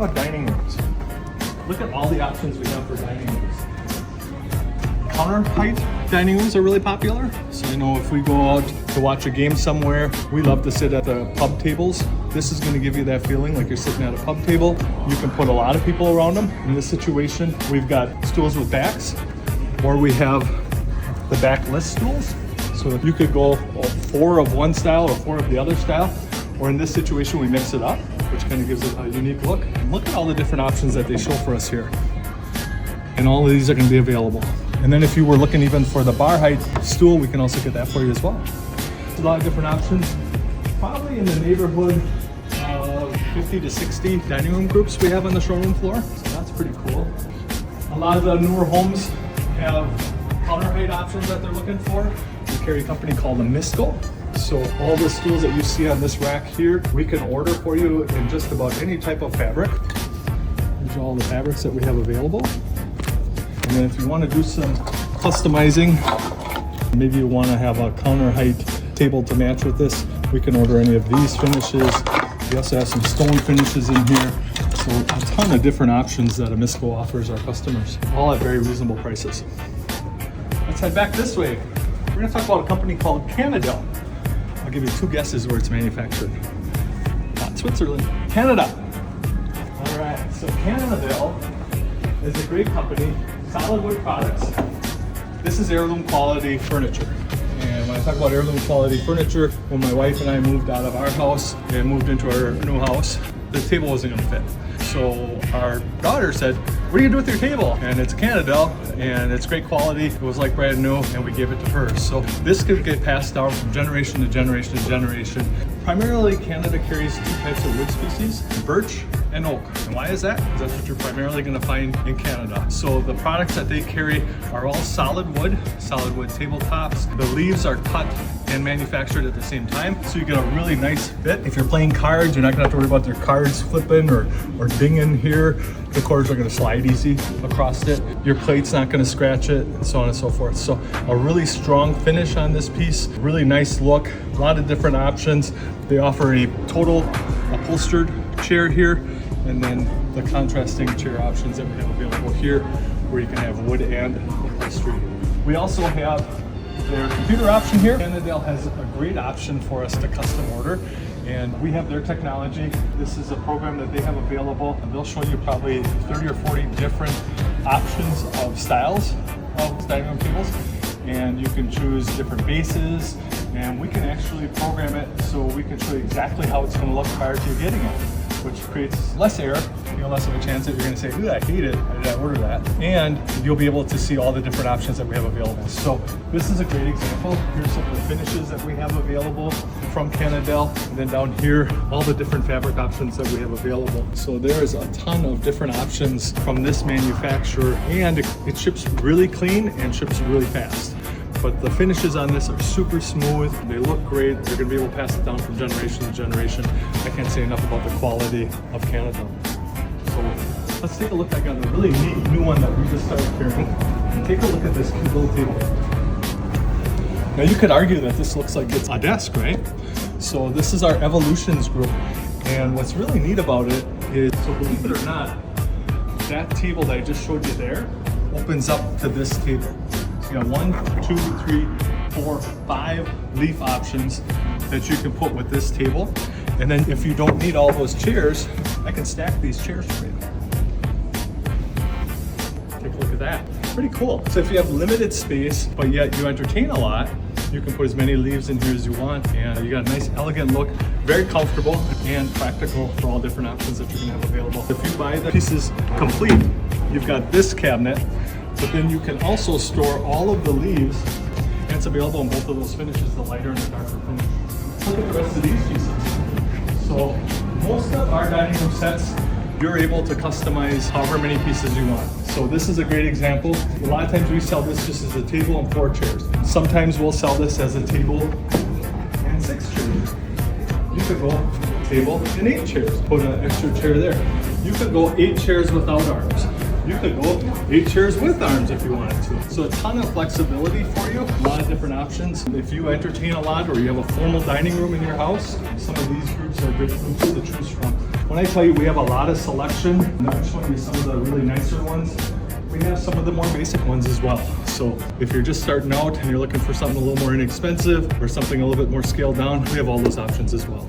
about dining rooms? Look at all the options we have for dining rooms. Counter height dining rooms are really popular. So you know, if we go out to watch a game somewhere, we love to sit at the pub tables. This is going to give you that feeling like you're sitting at a pub table. You can put a lot of people around them. In this situation, we've got stools with backs, or we have the backless stools. So you could go 4 of one style or 4 of the other style. Or in this situation, we mix it up, which kind of gives it a unique look. And look at all the different options that they show for us here. And all of these are going to be available. And then if you were looking even for the bar height stool, we can also get that for you as well. A lot of different options. Probably in the neighborhood of 50 to 60 dining room groups we have on the showroom floor. So that's pretty cool. A lot of the newer homes have counter height options that they're looking for. We carry a company called Amisco. So all the stools that you see on this rack here, we can order for you in just about any type of fabric. These are all the fabrics that we have available. And then if you want to do some customizing, maybe you want to have a counter height table to match with this, we can order any of these finishes. We also have some stone finishes in here. So a ton of different options that Amisco offers our customers, all at very reasonable prices. Let's head back this way. We're going to talk about a company called Canadel. I'll give you 2 guesses where it's manufactured. Not Switzerland, Canada. All right, so Canadel is a great company, solid wood products. This is heirloom quality furniture. And when I talk about heirloom quality furniture, when my wife and I moved out of our house and moved into our new house, the table wasn't gonna fit. So our daughter said, what are you gonna do with your table? And it's Canadel, and it's great quality. It was like brand new, and we gave it to her. So this could get passed down from generation to generation to generation. Primarily, Canada carries 2 types of wood species, birch and oak. And why is that? Because that's what you're primarily gonna find in Canada. So the products that they carry are all solid wood tabletops. The leaves are cut and manufactured at the same time. So you get a really nice fit. If you're playing cards, you're not gonna have to worry about your cards flipping or dinging here. The cords are gonna slide easy across it. Your plate's not gonna scratch it, and so on and so forth. So a really strong finish on this piece, really nice look, a lot of different options. They offer a total upholstered chair here, and then the contrasting chair options that we have available here, where you can have wood and upholstery. We also have their computer option here. Canadel has a great option for us to custom order, and we have their technology. This is a program that they have available, and they'll show you probably 30 or 40 different options of styles of dining room tables, and you can choose different bases, and we can actually program it so we can show you exactly how it's going to look prior to you getting it, which creates less error, less of a chance that you're going to say, ooh, I hate it, I didn't order that. And you'll be able to see all the different options that we have available. So this is a great example. Here's some of the finishes that we have available from Canadel. And then down here, all the different fabric options that we have available. So there is a ton of different options from this manufacturer, and it ships really clean and ships really fast. But the finishes on this are super smooth. They look great. They're gonna be able to pass it down from generation to generation. I can't say enough about the quality of Canada. So let's take a look. I got a really neat new one that we just started carrying. And take a look at this cute little table. Now you could argue that this looks like it's a desk, right? So this is our Evolutions group. And what's really neat about it is, so believe it or not, that table that I just showed you there opens up to this table. You got 1, 2, 3, 4, 5 leaf options that you can put with this table. And then if you don't need all those chairs, I can stack these chairs for you. Take a look at that. Pretty cool. So if you have limited space, but yet you entertain a lot, you can put as many leaves in here as you want, and you got a nice elegant look, very comfortable and practical for all different options that you're gonna have available. If you buy the pieces complete, you've got this cabinet, but then you can also store all of the leaves, and it's available in both of those finishes, the lighter and the darker finish. Look at the rest of these pieces. So most of our dining room sets, you're able to customize however many pieces you want. So this is a great example. A lot of times we sell this just as a table and 4 chairs. Sometimes we'll sell this as a table and 6 chairs. You could go table and 8 chairs. Put an extra chair there. You could go 8 chairs without arms. You could go 8 chairs with arms if you wanted to. So a ton of flexibility for you, a lot of different options. If you entertain a lot or you have a formal dining room in your house, some of these groups are good groups to choose from. When I tell you we have a lot of selection, and I'm showing you some of the really nicer ones, we have some of the more basic ones as well. So if you're just starting out and you're looking for something a little more inexpensive or something a little bit more scaled down, we have all those options as well.